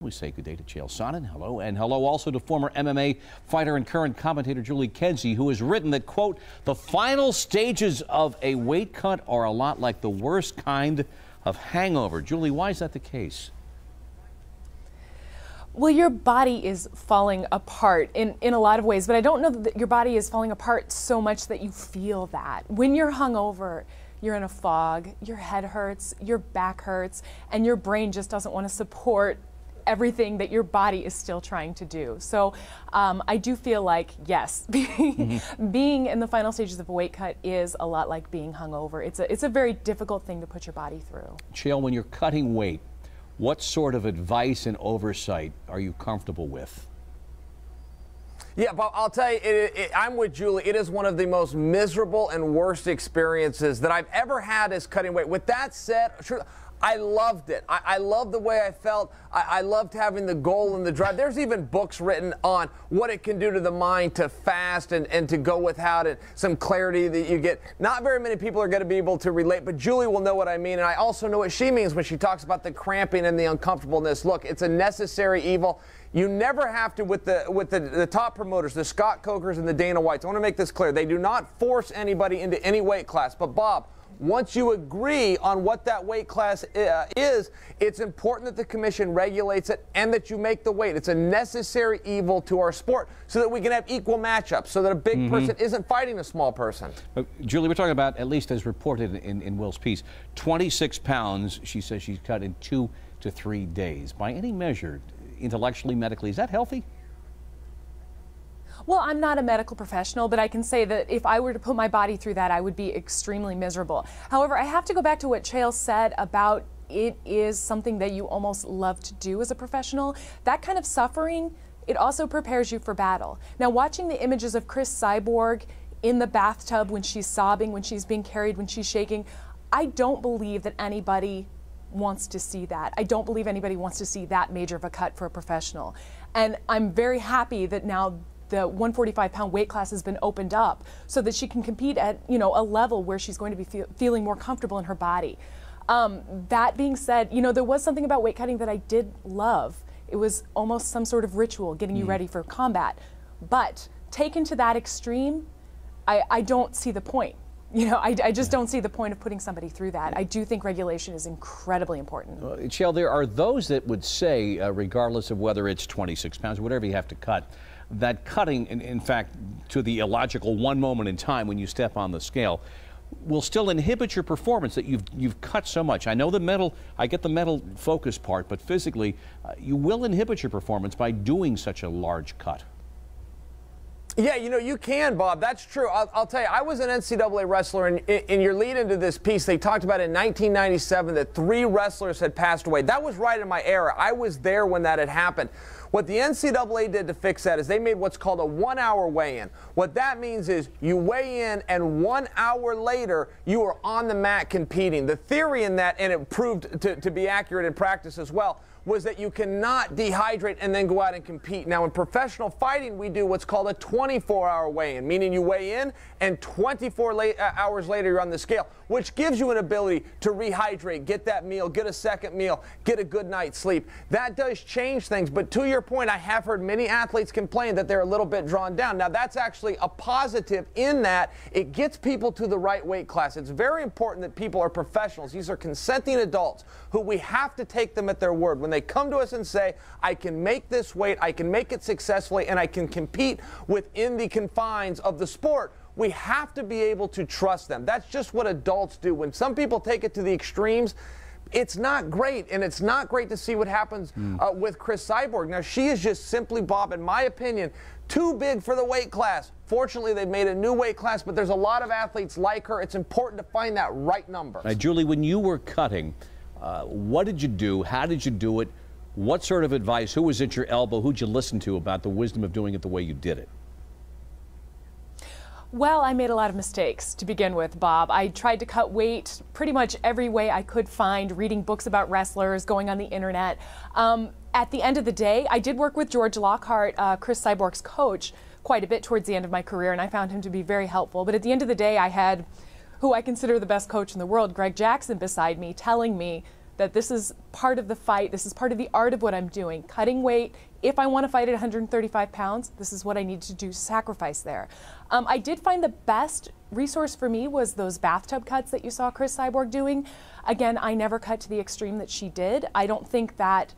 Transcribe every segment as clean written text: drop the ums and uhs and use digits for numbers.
We say good day to Cheal Sonnen. Hello. And hello also to former MMA fighter and current commentator Julie Kedzie, who has written that, quote, the final stages of a weight cut are a lot like the worst kind of hangover. Julie, why is that the case? Well, your body is falling apart in a lot of ways, but I don't know that your body is falling apart so much that you feel that. When you're hungover, you're in a fog, your head hurts, your back hurts, and your brain just doesn't want to support everything that your body is still trying to do. So I do feel like, yes, being in the final stages of a weight cut is a lot like being hungover. It's a very difficult thing to put your body through. Cheal, when you're cutting weight, what sort of advice and oversight are you comfortable with? Yeah, but I'll tell you, I'm with Julie. It is one of the most miserable and worst experiences that I've ever had as cutting weight. With that said, sure, I loved it. I loved the way I felt. I loved having the goal and the drive. There's even books written on what it can do to the mind to fast and to go without it, some clarity that you get. Not very many people are going to be able to relate, but Julie will know what I mean, and I also know what she means when she talks about the cramping and the uncomfortableness. Look, it's a necessary evil. You never have to, with the top promoters, the Scott Cokers and the Dana Whites. I want to make this clear. They do not force anybody into any weight class. But Bob, once you agree on what that weight class is, it's important that the commission regulates it and that you make the weight. It's a necessary evil to our sport so that we can have equal matchups, so that a big person isn't fighting a small person. Julie, we're talking about, at least as reported in Will's piece, 26 pounds, she says she's cut in 2 to 3 days. By any measure, intellectually, medically, is that healthy? Well, I'm not a medical professional, but I can say that if I were to put my body through that, I would be extremely miserable. However, I have to go back to what Cheal said about it is something that you almost love to do as a professional. That kind of suffering, it also prepares you for battle. Now, watching the images of Cris Cyborg in the bathtub when she's sobbing, when she's being carried, when she's shaking, I don't believe that anybody wants to see that. I don't believe anybody wants to see that major of a cut for a professional. And I'm very happy that now the 145-pound weight class has been opened up so that she can compete at, a level where she's going to be feeling more comfortable in her body. That being said, there was something about weight cutting that I did love. It was almost some sort of ritual, getting you ready for combat. But taken to that extreme, I don't see the point. I just don't see the point of putting somebody through that. I do think regulation is incredibly important. Cheal, there are those that would say, regardless of whether it's 26 pounds or whatever you have to cut, that cutting, in fact, to the illogical one moment in time when you step on the scale, will still inhibit your performance, that you've cut so much. I know I get the mental focus part, but physically, you will inhibit your performance by doing such a large cut. Yeah, you can, Bob. That's true. I'll tell you, I was an NCAA wrestler, and in your lead into this piece, they talked about in 1997 that 3 wrestlers had passed away. That was right in my era. I was there when that had happened. What the NCAA did to fix that is they made what's called a 1-hour weigh-in. What that means is you weigh in, and 1 hour later, you are on the mat competing. The theory in that, and it proved to be accurate in practice as well, was that you cannot dehydrate and then go out and compete. Now, in professional fighting, we do what's called a 24-hour weigh-in, meaning you weigh in and 24 hours later you're on the scale, which gives you an ability to rehydrate, get that meal, get a second meal, get a good night's sleep. That does change things, but to your point, I have heard many athletes complain that they're a little bit drawn down. Now, that's actually a positive in that it gets people to the right weight class. It's very important that people are professionals. These are consenting adults who we have to take them at their word. When they come to us and say, I can make this weight, I can make it successfully, and I can compete within the confines of the sport, we have to be able to trust them. That's just what adults do. When some people take it to the extremes, it's not great, and it's not great to see what happens with Cris Cyborg. Now, she is just simply, Bob, in my opinion, too big for the weight class. Fortunately, they've made a new weight class, but there's a lot of athletes like her. It's important to find that right number. Julie, when you were cutting, what did you do? How did you do it? What sort of advice? Who was at your elbow? Who'd you listen to about the wisdom of doing it the way you did it? Well, I made a lot of mistakes to begin with, Bob. I tried to cut weight pretty much every way I could find, reading books about wrestlers, going on the internet. At the end of the day, I did work with George Lockhart, Cris Cyborg's coach, quite a bit towards the end of my career, and I found him to be very helpful. But at the end of the day, I had who I consider the best coach in the world, Greg Jackson, beside me, telling me that this is part of the fight. This is part of the art of what I'm doing. Cutting weight. If I want to fight at 135 pounds, this is what I need to do, sacrifice there. I did find the best resource for me was those bathtub cuts that you saw Chris Cyborg doing. Again, I never cut to the extreme that she did. I don't think that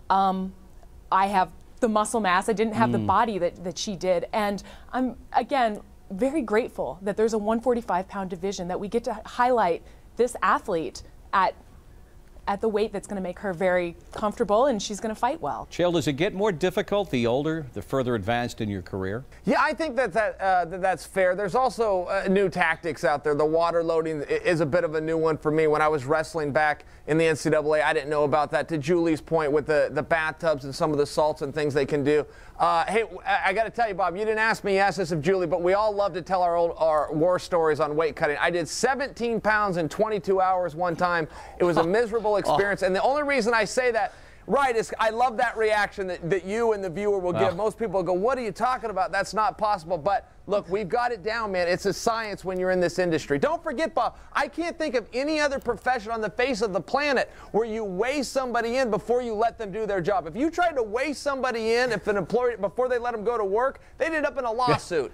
I have the muscle mass. I didn't have the body that she did. And I'm, again, very grateful that there's a 145-pound division, that we get to highlight this athlete at the weight that's going to make her very comfortable, and she's going to fight well. Cheal, does it get more difficult the older, the further advanced in your career? Yeah, I think that's fair. There's also new tactics out there. The water loading is a bit of a new one for me. When I was wrestling back in the NCAA, I didn't know about that. To Julie's point with the bathtubs and some of the salts and things they can do. Hey, I got to tell you, Bob, you didn't ask me, you asked this of Julie, but we all love to tell our war stories on weight cutting. I did 17 pounds in 22 hours one time. It was a miserable experience, and the only reason I say that, right, is I love that reaction that you and the viewer will give. Most people go, what are you talking about? That's not possible. But look, we've got it down, man. It's a science when you're in this industry. Don't forget, Bob, I can't think of any other profession on the face of the planet where you weigh somebody in before you let them do their job. If you tried to weigh somebody in, if an employer, before they let them go to work, they'd end up in a lawsuit.